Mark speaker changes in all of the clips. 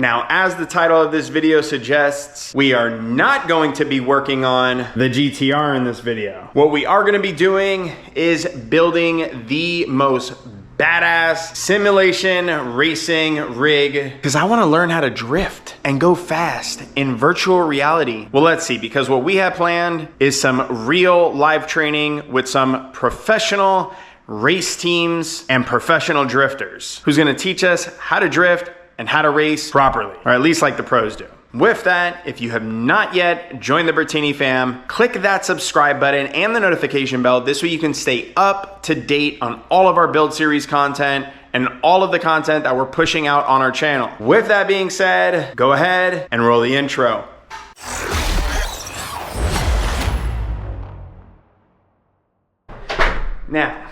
Speaker 1: Now, as the title of this video suggests, we are not going to be working on the GTR in this video. What we are gonna be doing is building the most badass simulation racing rig, because I want to learn how to drift and go fast in virtual reality. Well, let's see, because what we have planned is some real live training with some professional race teams and professional drifters who's going to teach us how to drift and how to race properly, or at least like the pros do. With that, if you have not yet joined the Bertini fam, click that subscribe button and the notification bell. This way you can stay up to date on all of our build series content and all of the content that we're pushing out on our channel. With that being said, go ahead and roll the intro. Now,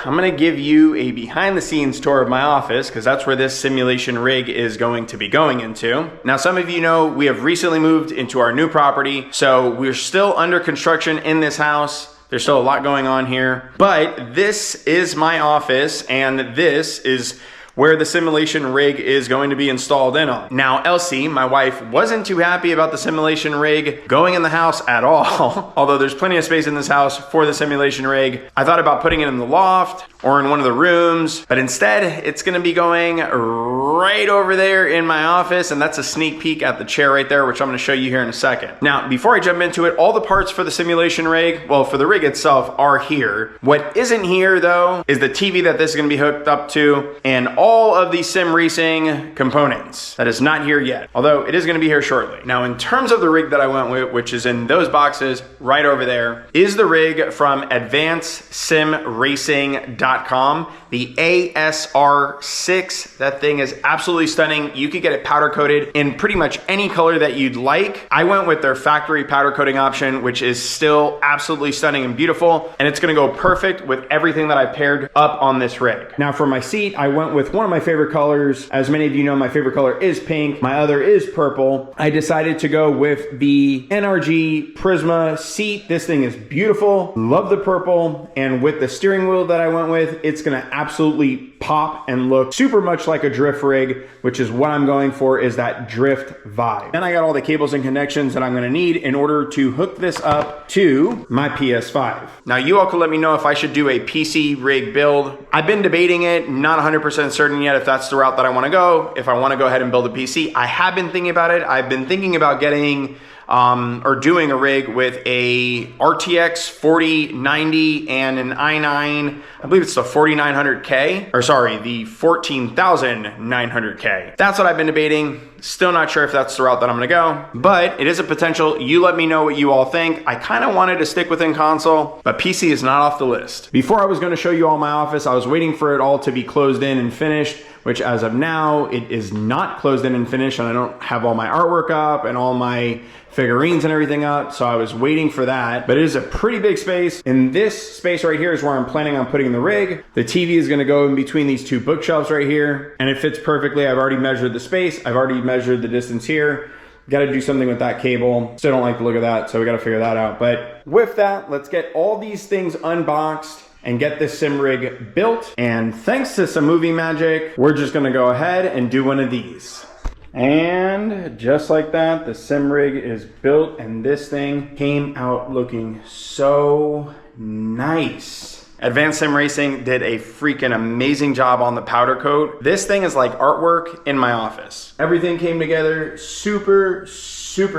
Speaker 1: I'm gonna give you a behind the scenes tour of my office, because that's where this simulation rig is going to be going into. Now, some of you know we have recently moved into our new property, so we're still under construction in this house. There's still a lot going on here, but this is my office and this is where the simulation rig is going to be installed in on. Now, Elsie, my wife, wasn't too happy about the simulation rig going in the house at all. Although there's plenty of space in this house for the simulation rig. I thought about putting it in the loft or in one of the rooms, but instead it's gonna be going right over there in my office, and that's a sneak peek at the chair right there, which I'm gonna show you here in a second. Now, before I jump into it, all the parts for the simulation rig, well, for the rig itself, are here. What isn't here though is the TV that this is gonna be hooked up to, and all of the sim racing components. That is not here yet, although it is gonna be here shortly. Now, in terms of the rig that I went with, which is in those boxes right over there, is the rig from AdvancedSimRacing.com, the ASR6. That thing is absolutely stunning. You could get it powder coated in pretty much any color that you'd like. I went with their factory powder coating option, which is still absolutely stunning and beautiful, and it's gonna go perfect with everything that I paired up on this rig. Now, for my seat, I went with one of my favorite colors. As many of you know, my favorite color is pink. My other is purple. I decided to go with the NRG Prisma seat. This thing is beautiful. Love the purple, and with the steering wheel that I went with, it's gonna absolutely pop and look super much like a drift rig, which is what I'm going for, is that drift vibe. Then I got all the cables and connections that I'm gonna need in order to hook this up to my PS5. Now, you all can let me know if I should do a PC rig build. I've been debating it, not 100% certain yet if that's the route that I wanna go, if I wanna go ahead and build a PC. I have been thinking about it. I've been thinking about getting or doing a rig with a RTX 4090 and an i9, I believe it's the 4900K, or sorry, the 14900K. That's what I've been debating. Still not sure if that's the route that I'm gonna go, but it is a potential. You let me know what you all think. I kind of wanted to stick within console, but PC is not off the list. Before I was gonna show you all my office, I was waiting for it all to be closed in and finished, which as of now, it is not closed in and finished, and I don't have all my artwork up and all my figurines and everything up, so I was waiting for that. But it is a pretty big space. And this space right here is where I'm planning on putting the rig. The TV is gonna go in between these two bookshelves right here, and it fits perfectly. I've already measured the space. I've already measured the distance here. Got to do something with that cable. Still don't like the look of that, so we got to figure that out. But with that, let's get all these things unboxed and get this sim rig built. And thanks to some movie magic, we're just gonna go ahead and do one of these. And just like that, the sim rig is built, and this thing came out looking so nice. Advanced Sim Racing did a freaking amazing job on the powder coat. This thing is like artwork in my office. Everything came together super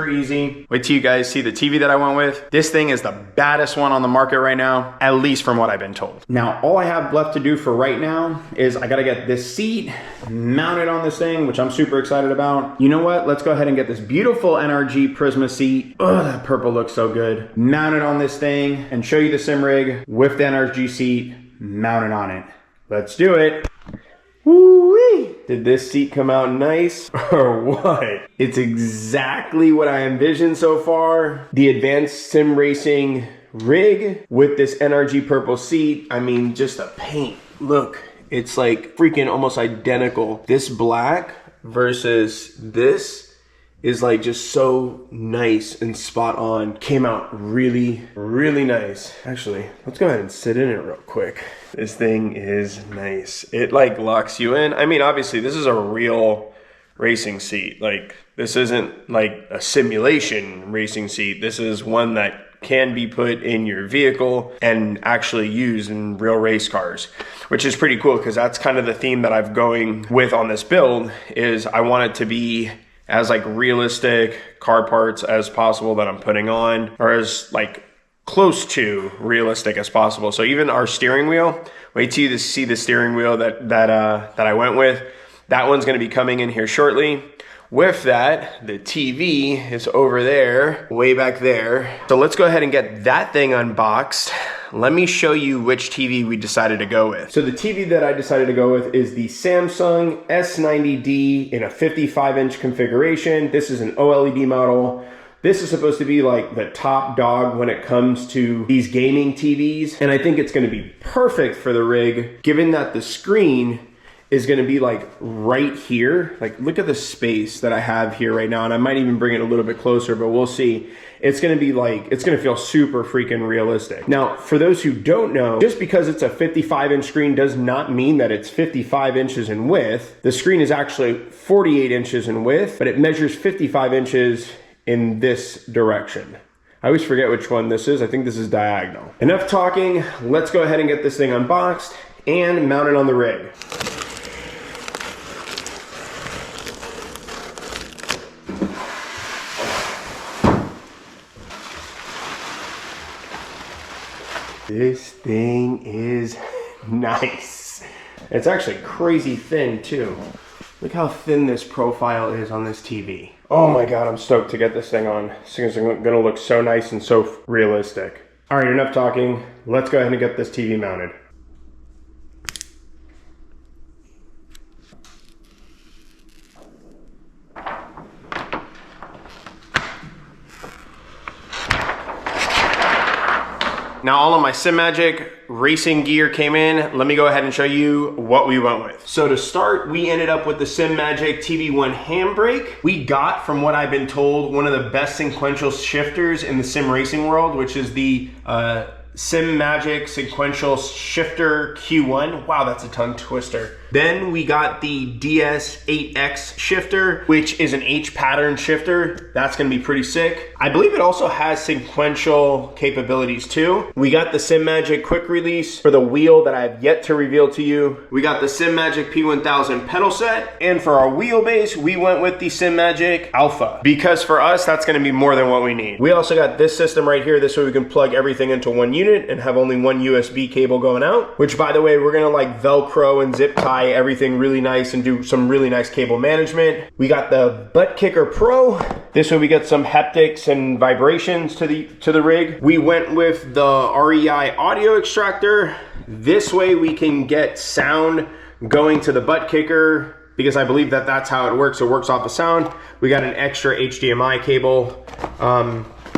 Speaker 1: easy. Wait till you guys see the TV that I went with. This thing is the baddest one on the market right now, at least from what I've been told. Now, all I have left to do for right now is I gotta get this seat mounted on this thing, which I'm super excited about. You know what? Let's go ahead and get this beautiful NRG Prisma seat. Oh, that purple looks so good. Mounted on this thing and show you the sim rig with the NRG seat mounted on it. Let's do it. Woo-wee! Did this seat come out nice or what? It's exactly what I envisioned so far. The Advanced Sim Racing rig with this NRG purple seat. I mean, just the paint. Look, it's like freaking almost identical. This black versus this is like just so nice and spot on. Came out really nice. Actually, let's go ahead and sit in it real quick. This thing is nice. It like locks you in. I mean, obviously this is a real racing seat. Like, this isn't like a simulation racing seat. This is one that can be put in your vehicle and actually used in real race cars, which is pretty cool because that's kind of the theme that I'm going with on this build. Is I want it to be as like realistic car parts as possible that I'm putting on, or as like close to realistic as possible. So even our steering wheel, wait till you see the steering wheel that I went with. That one's going to be coming in here shortly. With that, the TV is over there, way back there. So let's go ahead and get that thing unboxed. Let me show you which TV we decided to go with. So the TV that I decided to go with is the Samsung S90D in a 55-inch configuration. This is an OLED model. This is supposed to be like the top dog when it comes to these gaming TVs. And I think it's gonna be perfect for the rig, given that the screen is gonna be like right here. Like, look at the space that I have here right now. And I might even bring it a little bit closer, but we'll see. It's gonna be like, it's gonna feel super freaking realistic. Now, for those who don't know, just because it's a 55-inch screen does not mean that it's 55 inches in width. The screen is actually 48 inches in width, but it measures 55 inches in this direction. I always forget which one this is. I think this is diagonal. Enough talking, let's go ahead and get this thing unboxed and mount it on the rig. This thing is nice. It's actually crazy thin too. Look how thin this profile is on this TV. Oh my God, I'm stoked to get this thing on. This thing's gonna look so nice and so realistic. All right, enough talking. Let's go ahead and get this TV mounted. Now all of my Simagic racing gear came in. Let me go ahead and show you what we went with. So to start, we ended up with the Simagic TV1 handbrake. We got, from what I've been told, one of the best sequential shifters in the sim racing world, which is the Simagic sequential shifter Q1. Wow, that's a tongue twister. Then we got the DS8X shifter, which is an H pattern shifter. That's gonna be pretty sick. I believe it also has sequential capabilities too. We got the Simagic quick release for the wheel that I have yet to reveal to you. We got the Simagic P1000 pedal set. And for our wheelbase, we went with the Simagic Alpha, because for us, that's gonna be more than what we need. We also got this system right here. This way we can plug everything into one unit and have only one USB cable going out, which, by the way, we're gonna like Velcro and zip tie everything really nice and do some really nice cable management. We got the Butt Kicker Pro. This way we get some haptics and vibrations to the rig. We went with the REI audio extractor. This way we can get sound going to the butt kicker, because I believe that that's how it works. It works off the sound. We got an extra HDMI cable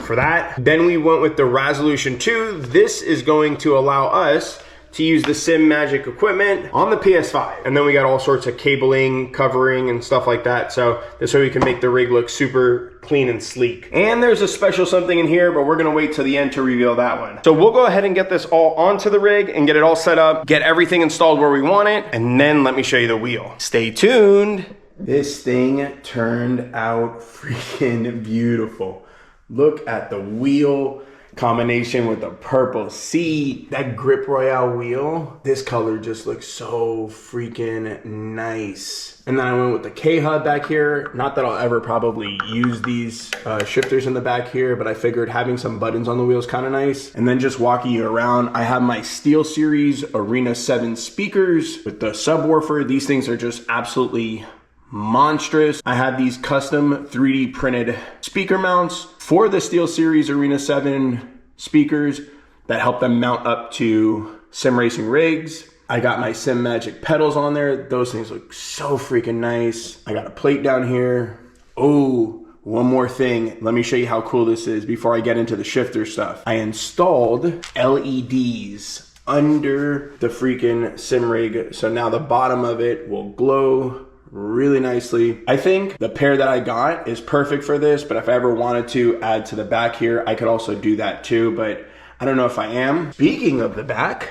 Speaker 1: for that. Then we went with the Resolution 2. This is going to allow us to use the Simagic equipment on the PS5. And then we got all sorts of cabling, covering, and stuff like that. So this way we can make the rig look super clean and sleek. And there's a special something in here, but we're gonna wait till the end to reveal that one. So we'll go ahead and get this all onto the rig and get it all set up, get everything installed where we want it, and then let me show you the wheel. Stay tuned. This thing turned out freaking beautiful. Look at the wheel combination with the purple seat, that Grip Royale wheel. This color just looks so freaking nice. And then I went with the K-hub back here. Not that I'll ever probably use these shifters in the back here, but I figured having some buttons on the wheel is kind of nice. And then just walking you around, I have my SteelSeries Arena 7 speakers with the subwoofer. These things are just absolutely monstrous. I have these custom 3D printed speaker mounts for the SteelSeries Arena 7 speakers that help them mount up to sim racing rigs. I got my Simagic pedals on there. Those things look so freaking nice. I got a plate down here. Oh, one more thing. Let me show you how cool this is before I get into the shifter stuff. I installed LEDs under the freaking sim rig. So now the bottom of it will glow really nicely. I think the pair that I got is perfect for this, but if I ever wanted to add to the back here, I could also do that too, but I don't know if I am. Speaking of the back,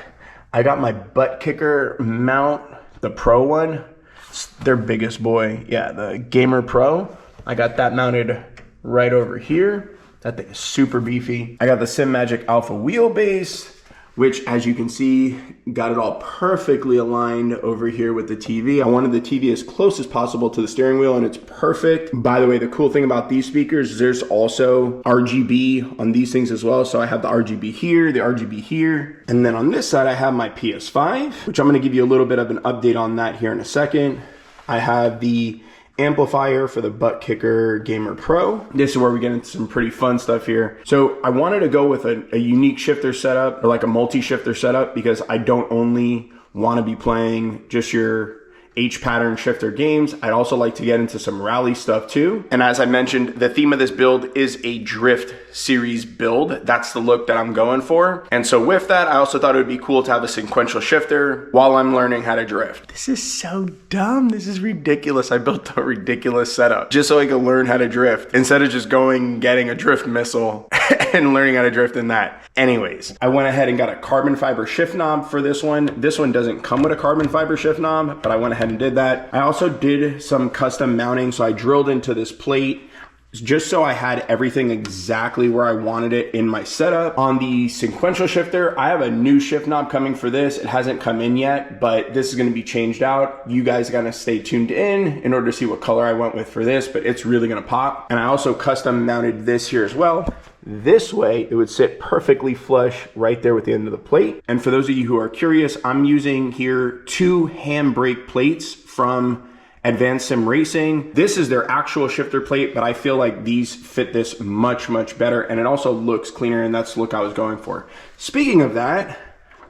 Speaker 1: I got my butt kicker mount, the Pro one. It's their biggest boy. Yeah, the Gamer Pro. I got that mounted right over here. That thing is super beefy. I got the Simagic Alpha wheelbase, which, as you can see, got it all perfectly aligned over here with the TV. I wanted the TV as close as possible to the steering wheel, and it's perfect. By the way, the cool thing about these speakers is there's also RGB on these things as well. So I have the RGB here, the RGB here. And then on this side, I have my PS5, which I'm gonna give you a little bit of an update on that here in a second. I have the amplifier for the Butt Kicker Gamer Pro. This is where we get into some pretty fun stuff here. So I wanted to go with a unique shifter setup, or like a multi-shifter setup, because I don't only want to be playing just your H pattern shifter games. I'd also like to get into some rally stuff too. And as I mentioned, the theme of this build is a drift series build. That's the look that I'm going for. And so with that, I also thought it would be cool to have a sequential shifter while I'm learning how to drift. This is so dumb. This is ridiculous. I built a ridiculous setup just so I could learn how to drift instead of just going and getting a drift missile and learning how to drift in that. Anyways, I went ahead and got a carbon fiber shift knob for this one. This one doesn't come with a carbon fiber shift knob, but I went ahead and did that. I also did some custom mounting. So I drilled into this plate just so I had everything exactly where I wanted it in my setup. On the sequential shifter, I have a new shift knob coming for this. It hasn't come in yet, but this is gonna be changed out. You guys gotta stay tuned in order to see what color I went with for this, but it's really gonna pop. And I also custom mounted this here as well. This way, it would sit perfectly flush right there with the end of the plate. And for those of you who are curious, I'm using here 2 handbrake plates from Advanced Sim Racing. This is their actual shifter plate, but I feel like these fit this much, much better. And it also looks cleaner, and that's the look I was going for. Speaking of that,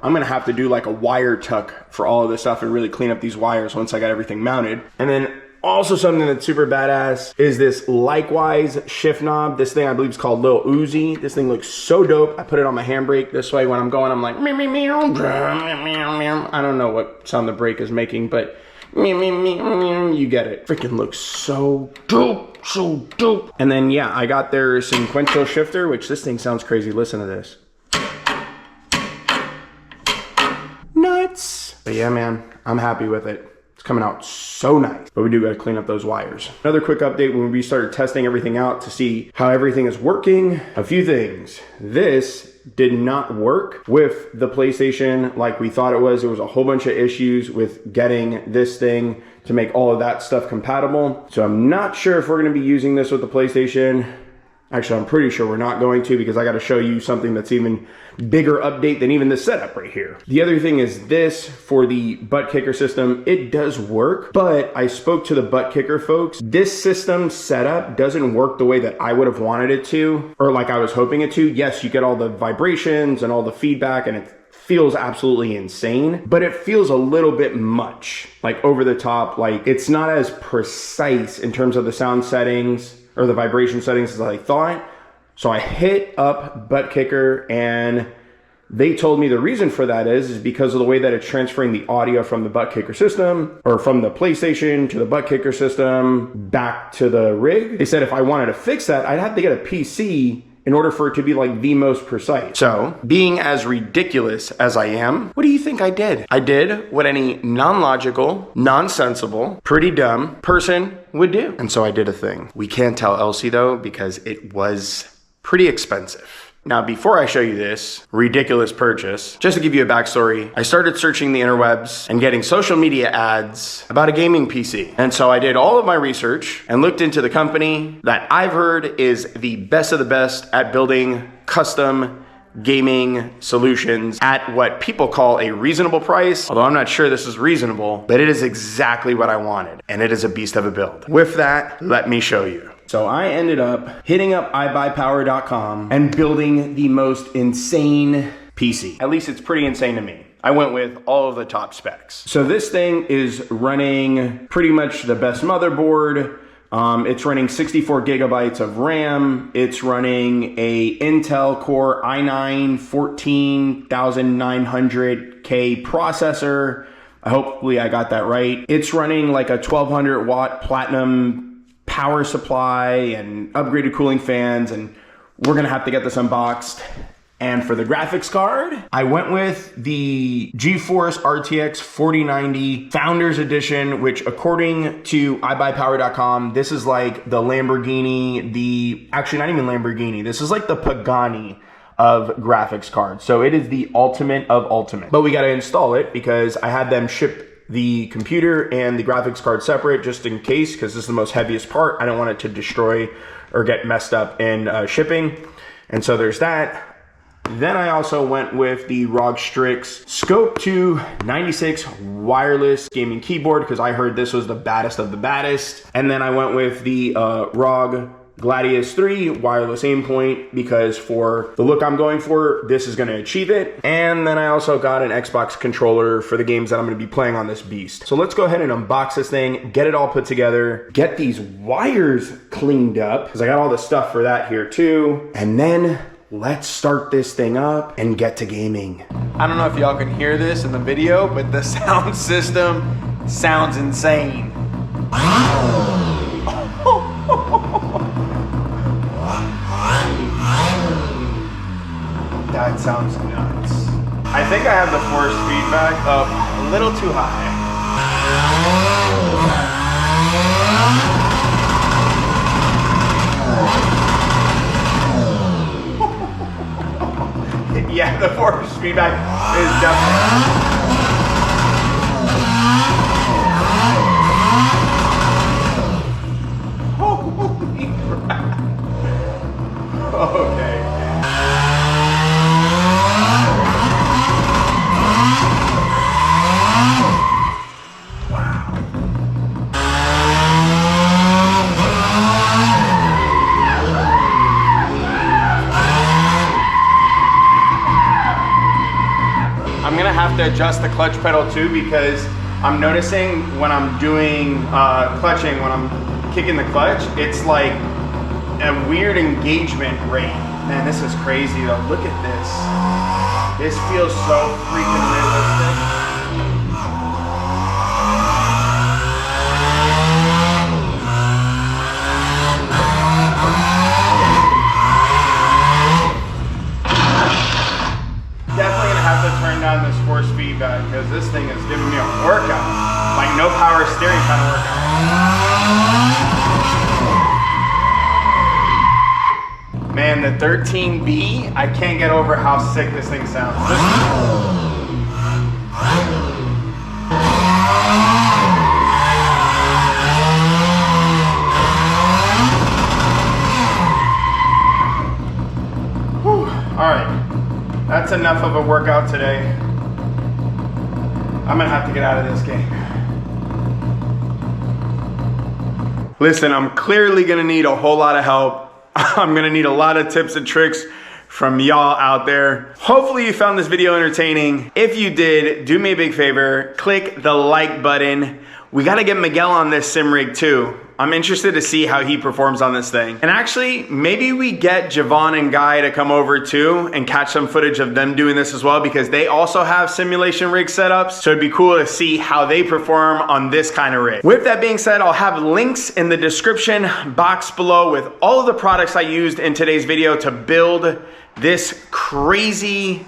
Speaker 1: I'm gonna have to do like a wire tuck for all of this stuff and really clean up these wires once I got everything mounted. And then also something that's super badass is this likewise shift knob. This thing I believe is called Lil Uzi. This thing looks so dope. I put it on my handbrake. This way when I'm going, I'm like, meow, meow, meow, meow, meow. I don't know what sound the brake is making, but meow, meow, meow, meow, you get it. Freaking looks so dope, so dope. And then yeah, I got their sequential shifter, which this thing sounds crazy. Listen to this. Nuts. But yeah, man, I'm happy with it. Coming out so nice, but we do gotta clean up those wires. Another quick update when we started testing everything out to see how everything is working. A few things. This did not work with the PlayStation like we thought it was. There was a whole bunch of issues with getting this thing to make all of that stuff compatible. So I'm not sure if we're gonna be using this with the PlayStation. Actually, I'm pretty sure we're not going to, because I got to show you something that's even bigger update than even this setup right here. The other thing is this for the Butt Kicker system. It does work, but I spoke to the Butt Kicker folks. This system setup doesn't work the way that I would have wanted it to, or like I was hoping it to. Yes, you get all the vibrations and all the feedback, and it feels absolutely insane, but it feels a little bit much, like over the top. Like it's not as precise in terms of the sound settings or the vibration settings as I thought. So I hit up Butt Kicker, and they told me the reason for that is because of the way that it's transferring the audio from the Butt Kicker system, or from the PlayStation to the Butt Kicker system back to the rig. They said if I wanted to fix that, I'd have to get a PC in order for it to be like the most precise. So, being as ridiculous as I am, what do you think I did? I did what any non-logical, nonsensible, pretty dumb person would do. And so I did a thing. We can't tell Elsie though, because it was pretty expensive. Now, before I show you this ridiculous purchase, just to give you a backstory, I started searching the interwebs and getting social media ads about a gaming PC. And so I did all of my research and looked into the company that I've heard is the best of the best at building custom gaming solutions at what people call a reasonable price. Although I'm not sure this is reasonable, but it is exactly what I wanted. And it is a beast of a build. With that, let me show you. So I ended up hitting up iBuyPower.com and building the most insane PC. At least it's pretty insane to me. I went with all of the top specs. So this thing is running pretty much the best motherboard. It's running 64 gigabytes of RAM. It's running a Intel Core i9 14900K processor. Hopefully I got that right. It's running like a 1200 watt platinum power supply and upgraded cooling fans, and we're gonna have to get this unboxed And for the graphics card, I went with the GeForce RTX 4090 Founders Edition, which according to iBuyPower.com, this is like the Lamborghini, actually not even Lamborghini, this is like the Pagani of graphics cards. So it is the ultimate of ultimate. But we got to install it because I had them ship the computer and the graphics card separate just in case, because this is the most heaviest part. I don't want it to destroy or get messed up in shipping. And so there's that. Then I also went with the ROG Strix Scope 2 96 wireless gaming keyboard because I heard this was the baddest of the baddest. And then I went with the ROG Gladius 3 wireless aim point because for the look I'm going for, this is going to achieve it. And then I also got an Xbox controller for the games that I'm going to be playing on this beast. So let's go ahead and unbox this thing, get it all put together, get these wires cleaned up because I got all the stuff for that here too. And then let's start this thing up and get to gaming. I don't know if y'all can hear this in the video, but the sound system sounds insane. That sounds nuts. I think I have the force feedback up a little too high. Yeah, the force feedback is definitely... Holy crap. Okay. I'm gonna have to adjust the clutch pedal too because I'm noticing when I'm doing clutching, when I'm kicking the clutch, it's like a weird engagement rate. Man, this is crazy though. Look at this. This feels so freaking realistic. Turn down this force feedback because this thing is giving me a workout, like no power steering kind of workout. Man, the 13B, I can't get over how sick this thing sounds. All right. That's enough of a workout today. I'm gonna have to get out of this game. Listen, I'm clearly gonna need a whole lot of help. I'm gonna need a lot of tips and tricks from y'all out there. Hopefully you found this video entertaining. If you did, do me a big favor, click the like button. We gotta get Miguel on this sim rig too. I'm interested to see how he performs on this thing. And actually, maybe we get Javon and Guy to come over too and catch some footage of them doing this as well because they also have simulation rig setups. So it'd be cool to see how they perform on this kind of rig. With that being said, I'll have links in the description box below with all of the products I used in today's video to build this crazy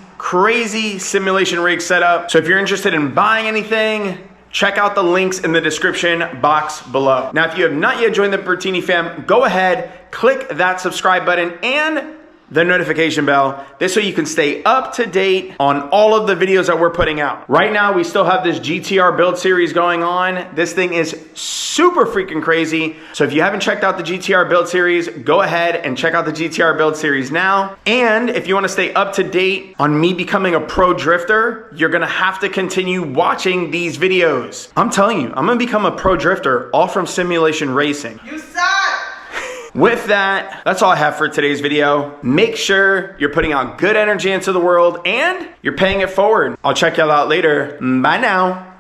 Speaker 1: simulation rig setup. So if you're interested in buying anything, check out the links in the description box below. Now, if you have not yet joined the Bertini fam, go ahead, click that subscribe button and the notification bell. This way you can stay up to date on all of the videos that we're putting out. Right now, we still have this GTR build series going on. This thing is super freaking crazy. So if you haven't checked out the GTR build series, go ahead and check out the GTR build series now. And if you want to stay up to date on me becoming a pro drifter, you're gonna have to continue watching these videos. I'm telling you, I'm gonna become a pro drifter all from simulation racing. You suck! With that, that's all I have for today's video. Make sure you're putting out good energy into the world and you're paying it forward. I'll check y'all out later. Bye now.